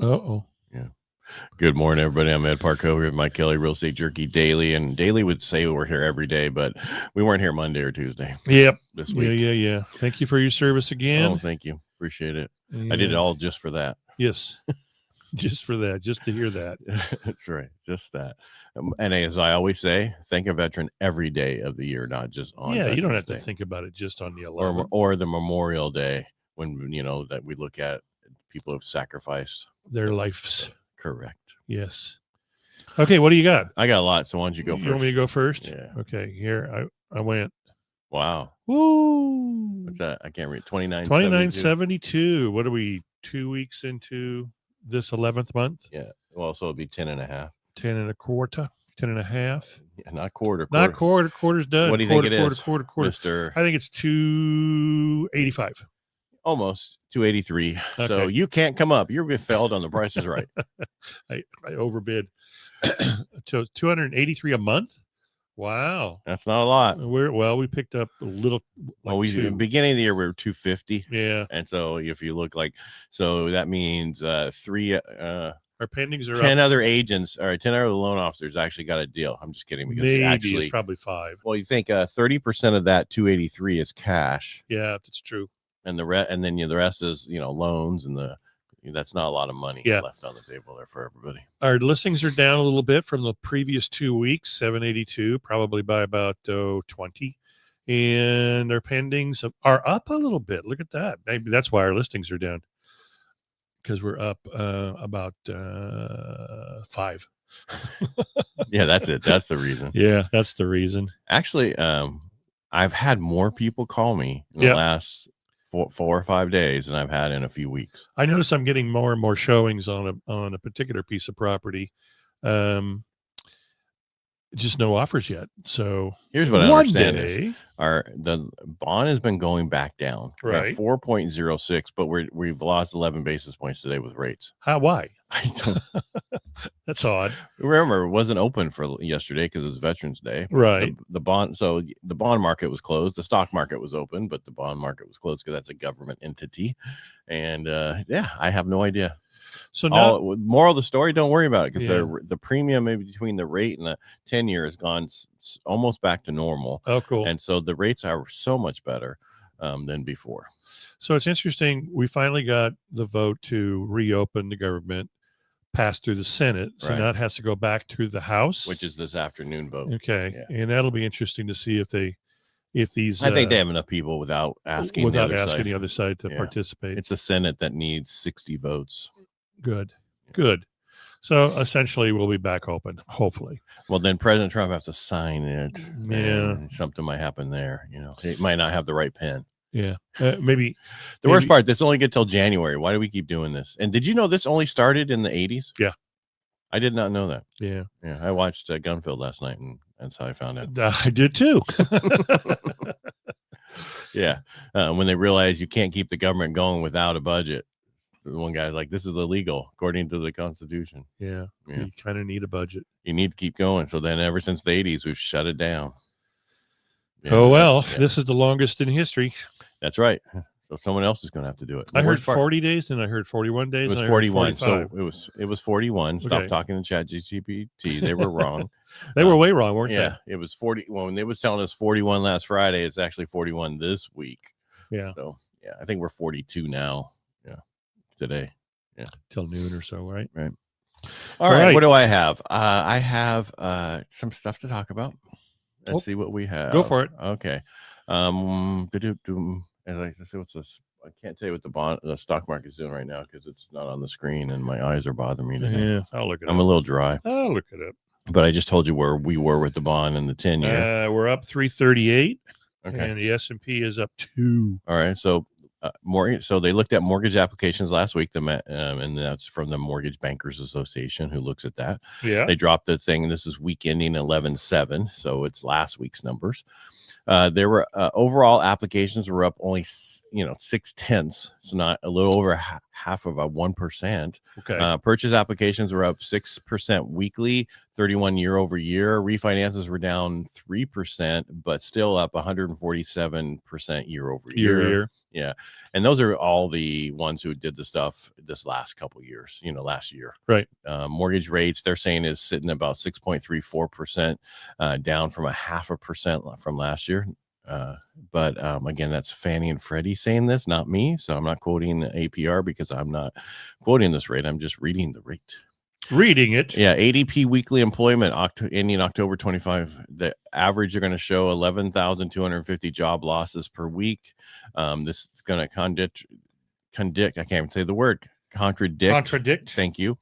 Uh-oh. Yeah. Good morning, everybody. I'm Ed Parcaut here with Mike Kelly, Real Estate Jerky Daily. And Daily would say we're here every day, but we weren't here Monday or Tuesday. Yep. This week. Yeah. Thank you for your service again. Oh, thank you. Appreciate it. Yeah. I did it all just for that. Yes. Just for that. Just to hear that. That's right. Just that. And as I always say, thank a veteran every day of the year, not just on Veterans you don't have Day. to think about it just on the 11th. Or the Memorial Day when, that we look at people have sacrificed their lives. Correct. Yes. Okay, what do you got? I got a lot, so why don't you go first? You want me to go first? Yeah. Okay, here I went. Wow. Woo. What's that? I can't read. 29.72. What are we, 2 weeks into this 11th month? Yeah. Well, so it'll be 10 and a half. 10 and a quarter. 10 and a half. Yeah, not quarter. Not quarter. Quarter's done. What do you think it is? Quarter. Mr. I think it's 285. Almost 283. Okay. So you can't come up. You're failed on the Price is Right. I overbid. So 283 a month. Wow, that's not a lot. We picked up a little. Beginning of the year we were 250. Yeah, and so if you look so that means three. Our pendings are 10 up. Other agents or 10 other loan officers actually got a deal. I'm just kidding because maybe it's probably 5. Well, you think 30% of that 283 is cash. Yeah, that's true. And the rest is loans, and that's not a lot of money left on the table there for everybody. Our listings are down a little bit from the previous 2 weeks, 782, probably by about 20, and our pendings are up a little bit. Look at that. Maybe that's why our listings are down, because we're up about 5. Yeah, that's it. That's the reason. Yeah, that's the reason. Actually, I've had more people call me in the last 4 or 5 days than I've had in a few weeks. I notice I'm getting more and more showings on a particular piece of property. Just no offers yet. So here's what I understand is the bond has been going back down. Right. 4.06, but we've lost 11 basis points today with rates. Why? I don't. That's odd. Remember, it wasn't open for yesterday because it was Veterans Day. Right. The bond market was closed. The stock market was open, but the bond market was closed because that's a government entity. And I have no idea. So now, moral of the story, don't worry about it, because the premium maybe between the rate and the 10-year has gone almost back to normal. Oh, cool. And so the rates are so much better than before. So it's interesting. We finally got the vote to reopen the government, passed through the Senate. So now it has to go back to the House, which is this afternoon vote. Okay. Yeah. And that'll be interesting to see if these. I think they have enough people without asking the other side to participate. It's a Senate that needs 60 votes. Good. So essentially we'll be back open, hopefully. Well, then President Trump has to sign it. Yeah. Something might happen there. He might not have the right pen. Yeah. Maybe. Worst part, this only get till January. Why do we keep doing this? And did you know this only started in the 80s? Yeah. I did not know that. Yeah. Yeah. I watched Gunfield last night, and that's how I found out. I did too. Yeah. When they realized you can't keep the government going without a budget. One guy's like, this is illegal according to the Constitution. Yeah. You kind of need a budget. You need to keep going. So then ever since the 80s, we've shut it down. Yeah, this is the longest in history. That's right. So someone else is going to have to do it. I heard 40 days, and I heard 41 days. It was 41. So it was 41. Stop talking to ChatGPT. They were wrong. They were way wrong, weren't they? Yeah. It was 40. When they was telling us 41 last Friday, it's actually 41 this week. Yeah. So I think we're 42 now. Yeah. Today. Yeah. Till noon or so, right? Right. All right. What do I have? I have some stuff to talk about. Let's see what we have. Go for it. Okay. Let's see what's this. I can't tell you what the stock market is doing right now because it's not on the screen and my eyes are bothering me today. Yeah, I'll look it up. I'm a little dry. I'll look it up. But I just told you where we were with the bond and the 10-year. We're up 338. Okay. And the S&P is up 2. All right. So so they looked at mortgage applications last week, and that's from the Mortgage Bankers Association, who looks at that. Yeah. They dropped the thing. This is week ending 11/7, so it's last week's numbers. There were overall applications were up only 0.6. So not a little over half of a 1%. Okay. Purchase applications were up 6% weekly, 31 year over year. Refinances were down 3%, but still up 147% year over year. Yeah. And those are all the ones who did the stuff this last couple of years, last year. Right. Mortgage rates, they're saying, is sitting about 6.34%, down from 0.5% from last year. But again, that's Fannie and Freddie saying this, not me. So I'm not quoting APR because I'm not quoting this rate. I'm just reading the rate. Reading it. Yeah. ADP weekly employment ending October 25. The average are going to show 11,250 job losses per week. This is going to contradict. I can't even say the word. Contradict. Thank you.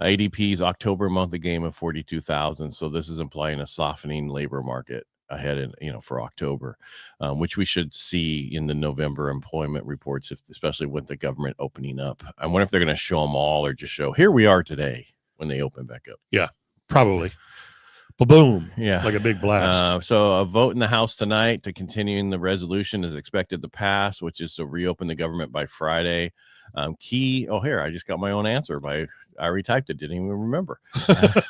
ADP's October monthly gain of 42,000. So this is implying a softening labor market ahead for October, which we should see in the November employment reports, especially with the government opening up. I wonder if they're going to show them all or just show here we are today when they open back up. Yeah, probably. Boom. Yeah. Like a big blast. So a vote in the House tonight to continuing the resolution is expected to pass, which is to reopen the government by Friday. Here, I just got my own answer. I already typed it, didn't even remember.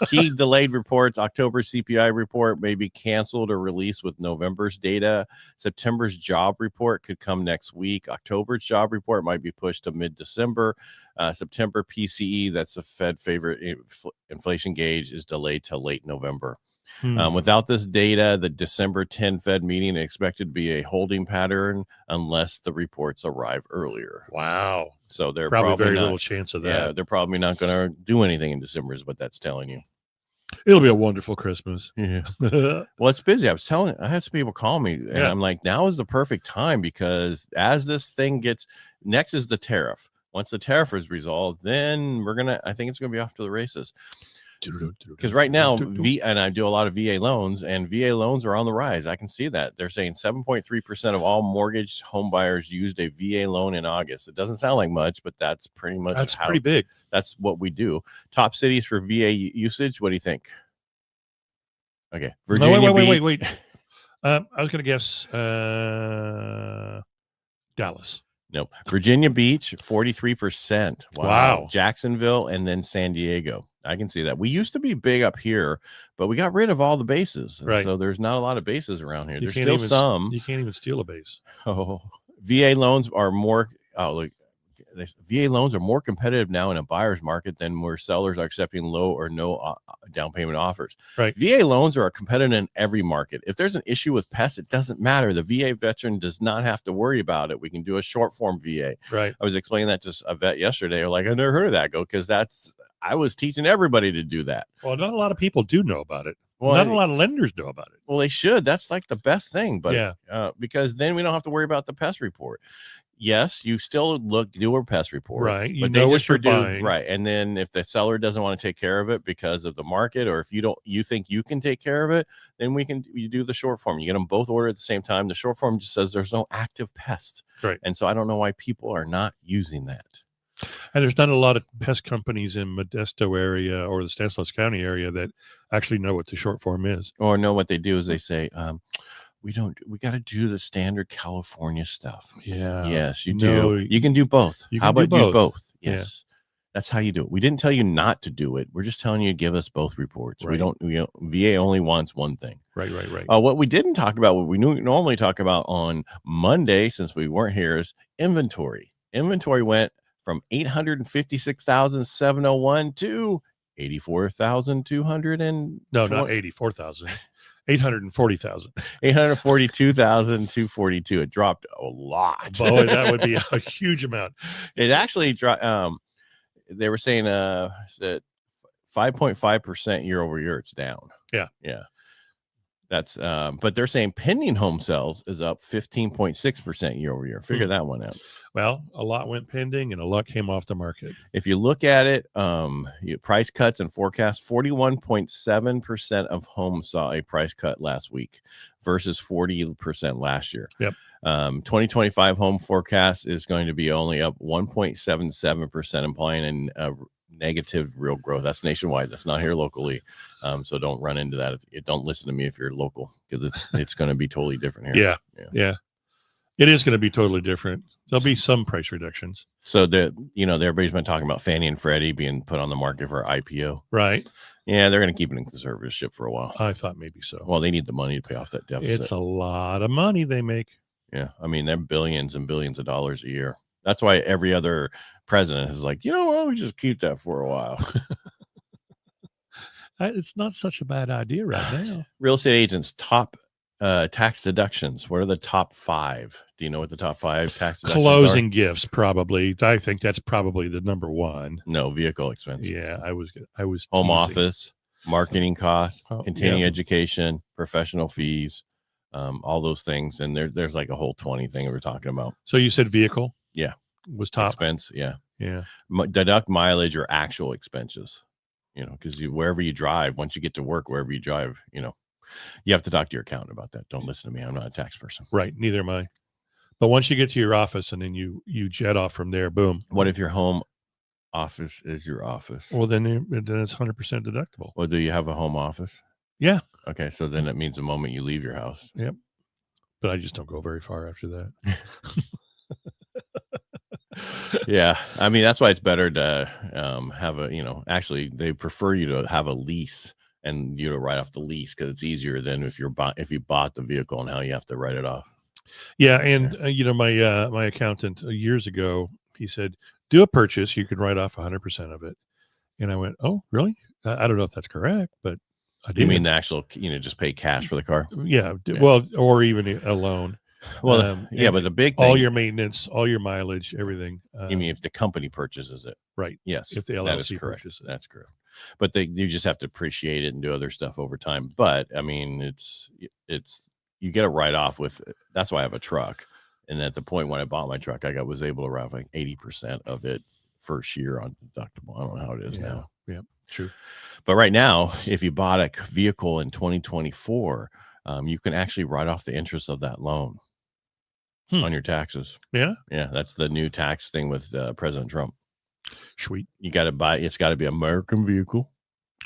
Key delayed reports. October CPI report may be canceled or released with November's data. September's job report could come next week. October's job report might be pushed to mid-December. September PCE, that's the Fed favorite inflation gauge, is delayed till late November. Without this data, the December 10 Fed meeting is expected to be a holding pattern unless the reports arrive earlier. Wow. So they're probably very little chance of that. Yeah, they're probably not going to do anything in December is what that's telling you. It'll be a wonderful Christmas. Yeah. Well, it's busy. I had some people call me and I'm like, now is the perfect time because as this thing next is the tariff. Once the tariff is resolved, then I think it's going to be off to the races. Because right now, and I do a lot of VA loans, and VA loans are on the rise. I can see that. They're saying 7.3% of all mortgaged home buyers used a VA loan in August. It doesn't sound like much, but that's pretty much pretty big. That's what we do. Top cities for VA usage. What do you think? Okay. Virginia wait. I was going to guess Dallas. No. Virginia Beach, 43%. Wow. Jacksonville, and then San Diego. I can see that. We used to be big up here, but we got rid of all the bases. Right. So there's not a lot of bases around here. There's still some. You can't even steal a base. Oh, VA loans are more. VA loans are more competitive now in a buyer's market than where sellers are accepting low or no down payment offers. Right. VA loans are competitive in every market. If there's an issue with pests, it doesn't matter. The VA veteran does not have to worry about it. We can do a short form VA. Right. I was explaining that to a vet yesterday. They're like, I never heard of that. Because I was teaching everybody to do that. Well, not a lot of people do know about it. Well, not a lot of lenders know about it. Well, they should. That's like the best thing. But because then we don't have to worry about the pest report. Yes, you still do a pest report, right? You know what you're buying, right? And then if the seller doesn't want to take care of it because of the market, or if you think you can take care of it, then you do the short form. You get them both ordered at the same time. The short form just says there's no active pest, right? And so I don't know why people are not using that. And there's not a lot of pest companies in Modesto area or the Stanislaus County area that actually know what the short form is, or know what they do is they say, we got to do the standard California stuff. Yeah. Yes, you do. You can do both. How about you both? Yes. Yeah. That's how you do it. We didn't tell you not to do it. We're just telling you to give us both reports. Right. VA only wants one thing. Right. What we didn't talk about, what we normally talk about on Monday, since we weren't here, is inventory. Inventory went from 856,701 to 84,200 and no, not 84,000. 840,000. 842,242. It dropped a lot. Boy, that would be a huge amount. It actually dropped. They were saying that 5.5% year over year. It's down. Yeah. That's but they're saying pending home sales is up 15.6% year over year. Figure that one out. Well, a lot went pending and a lot came off the market. If you look at it, price cuts and forecasts, 41.7% of homes saw a price cut last week versus 40% last year. Yep. 2025 home forecast is going to be only up 1.77%, implying a negative real growth. That's nationwide. That's not here locally. So don't run into that. Don't listen to me if you're local, because it's going to be totally different here. Yeah. It is going to be totally different. There'll be some price reductions. So everybody's been talking about Fannie and Freddie being put on the market for IPO. Right. Yeah, they're going to keep it in conservatorship for a while. I thought maybe so. Well, they need the money to pay off that deficit. It's a lot of money they make. Yeah. I mean, they're billions and billions of dollars a year. That's why every other president is like, why don't we just keep that for a while? It's not such a bad idea right now. Real estate agents' top tax deductions. What are the top 5? Do you know what the top 5 tax deductions Closing are? gifts, probably. I think that's probably the number one. No, vehicle expense. Yeah, I was home teasing. office, marketing costs, continuing yeah. education, professional fees, all those things. And there's like a whole 20 thing we're talking about. So you said vehicle? Yeah. Was top expense. Yeah. Yeah. Deduct mileage or actual expenses, because wherever you drive, once you get to work, wherever you drive, you have to talk to your accountant about that. Don't listen to me. I'm not a tax person. Right. Neither am I. But once you get to your office and then you jet off from there, boom. What if your home office is your office? Well, then it's 100% deductible. Well, do you have a home office? Yeah. Okay. So then it means the moment you leave your house. Yep. But I just don't go very far after that. Yeah. I mean, that's why it's better to have actually they prefer you to have a lease and you to write off the lease because it's easier than if you bought the vehicle and how you have to write it off. Yeah. And, my accountant years ago, he said, do a purchase. You can write off 100% of it. And I went, oh, really? I don't know if that's correct, but I did. You mean the actual, just pay cash for the car? Yeah. Well, or even a loan. Well, but the big thing, all your maintenance, all your mileage, everything. You mean if the company purchases it? Right. Yes. If the LLC purchases it. That's correct. But you just have to appreciate it and do other stuff over time. But I mean, it's you get a write off with. That's why I have a truck. And at the point when I bought my truck, I was able to write off like 80% of it first year on deductible. I don't know how it is now. Yeah, true. But right now, if you bought a vehicle in 2024, you can actually write off the interest of that loan on your taxes. Yeah. Yeah. That's the new tax thing with President Trump. Sweet. You got to buy, it's got to be American vehicle.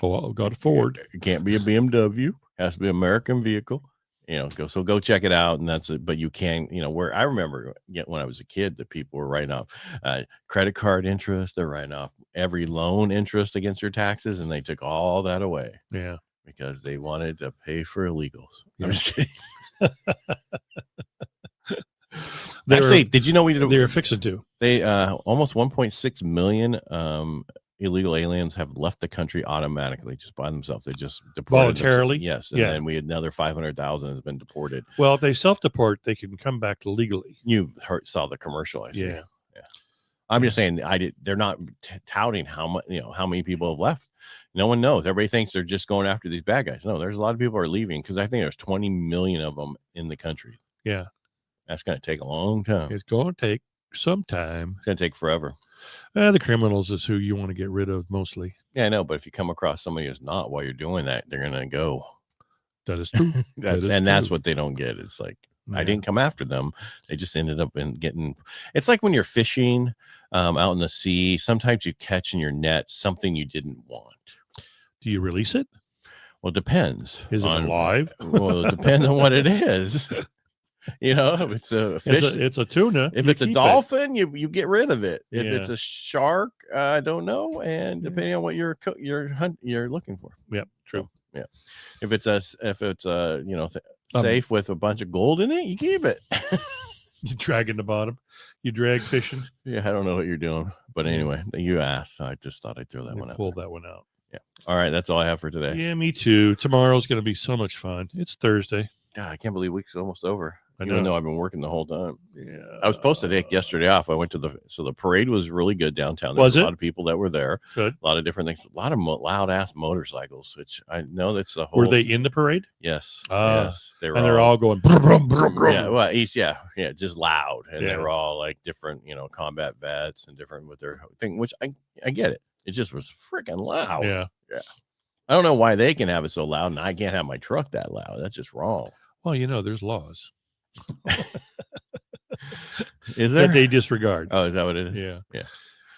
Oh, got a Ford. It can't be a BMW. It has to be American vehicle. Go check it out. And that's it. But you can, where I remember when I was a kid that people were writing off credit card interest. They're writing off every loan interest against your taxes. And they took all that away. Yeah. Because they wanted to pay for illegals. Yeah. I'm just kidding. Actually, did you know they were fixing to? They almost 1.6 million illegal aliens have left the country automatically just by themselves. They just deported voluntarily. Yes, and then we had another 500,000 has been deported. Well, if they self-deport, they can come back legally. You saw the commercial, I see. Yeah. I'm just saying, they're not touting how many people have left. No one knows. Everybody thinks they're just going after these bad guys. No, there's a lot of people are leaving because I think there's 20 million of them in the country. Yeah. That's going to take a long time. It's going to take some time. It's going to take forever. The criminals is who you want to get rid of mostly. Yeah, I know. But if you come across somebody who's not while you're doing that, they're going to go. That is true. That's what they don't get. It's like, I didn't come after them. They just ended up it's like when you're fishing out in the sea, sometimes you catch in your net something you didn't want. Do you release it? Well, it depends. Is it alive? Well, it depends on what it is. If it's a fish, it's a tuna. If it's a dolphin, you get rid of it. If Yeah. it's a shark, I don't know. And depending on what you're looking for. Yep, true. Yeah. If it's safe with a bunch of gold in it, you keep it. You drag in the bottom. You drag fishing. Yeah, I don't know what you're doing, but anyway, you asked. So I just thought I'd throw that one out. Pull that one out. Yeah. All right, that's all I have for today. Yeah, me too. Tomorrow's going to be so much fun. It's Thursday. God, I can't believe week's almost over. I know. Even though I've been working the whole time. Yeah. I was supposed to take yesterday off. I went to the parade was really good downtown. Was a it? lot of people that were there. Good. A lot of different things. A lot of loud ass motorcycles, which I know that's the whole. Were they in the parade? Yes. Yes. They were. And they're all going. Brum, brum, brum, brum. Yeah. Well, just loud, and Yeah. they were all like different, combat vets and different with their thing. Which I get it. It just was freaking loud. Yeah. Yeah. I don't know why they can have it so loud and I can't have my truck that loud. That's just wrong. Well, there's laws. Is there? That they disregard. Oh, is that what it is? Yeah.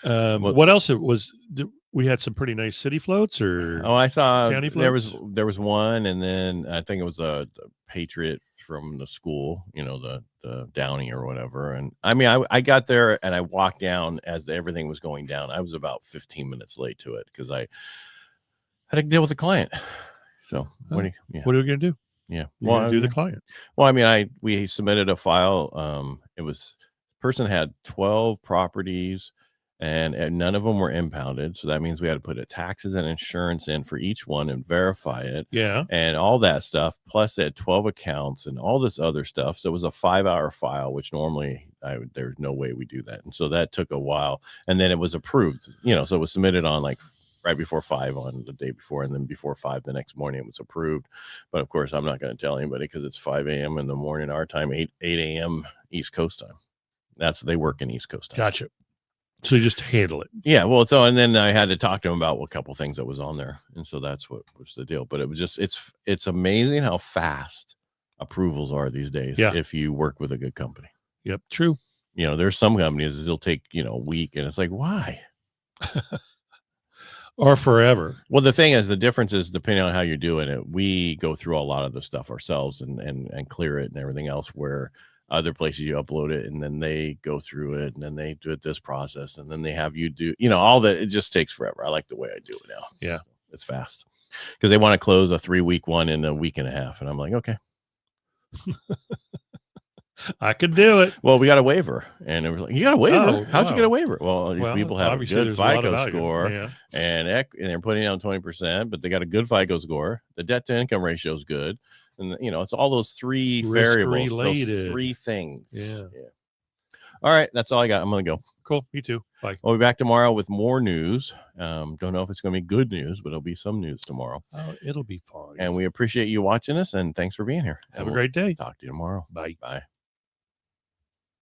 Yeah. What else we had some pretty nice city floats or I saw county there floats? was one, and then I think it was the Patriot from the school, the Downing or whatever. And I mean, I got there and I walked down as everything was going down. I was about 15 minutes late to it because I had to deal with a client. So what are we going to do? Yeah. You're going to do the client. Well, I mean, we submitted a file. Person had 12 properties and none of them were impounded. So that means we had to put a taxes and insurance in for each one and verify it. Yeah. And all that stuff. Plus they had 12 accounts and all this other stuff. So it was a 5-hour file, which normally there's no way we do that. And so that took a while. And then it was approved, so it was submitted on like right before 5 on the day before. And then before 5 the next morning, it was approved. But of course, I'm not going to tell anybody because it's 5 a.m. in the morning, our time, 8 a.m. East Coast time. They work in East Coast time. Gotcha. So you just handle it. Yeah. Well, and then I had to talk to him about a couple things that was on there. And so that's what was the deal. But it was just, it's amazing how fast approvals are these days. Yeah. If you work with a good company. Yep. True. There's some companies that'll take, a week and it's like, why? Or forever. Well, the thing is, the difference is depending on how you're doing it, we go through a lot of the stuff ourselves and clear it and everything else, where other places you upload it and then they go through it and then they do it this process and then they have you do, all that. It just takes forever. I like the way I do it now. Yeah. It's fast because they want to close a 3-week one in a week and a half. And I'm like, okay. I could do it. Well, we got a waiver, and it was like, you got a waiver? Oh, How'd you wow. get a waiver? Well, these people have a good FICO score, yeah. and they're putting down 20%, but they got a good FICO score. The debt to income ratio is good, and it's all those 3 variables, those 3 things. Yeah. All right, that's all I got. I'm gonna go. Cool. Me too. Bye. We'll be back tomorrow with more news. Don't know if it's going to be good news, but it'll be some news tomorrow. Oh, it'll be fun. And we appreciate you watching us, and thanks for being here. Have a great day. Talk to you tomorrow. Bye. Bye.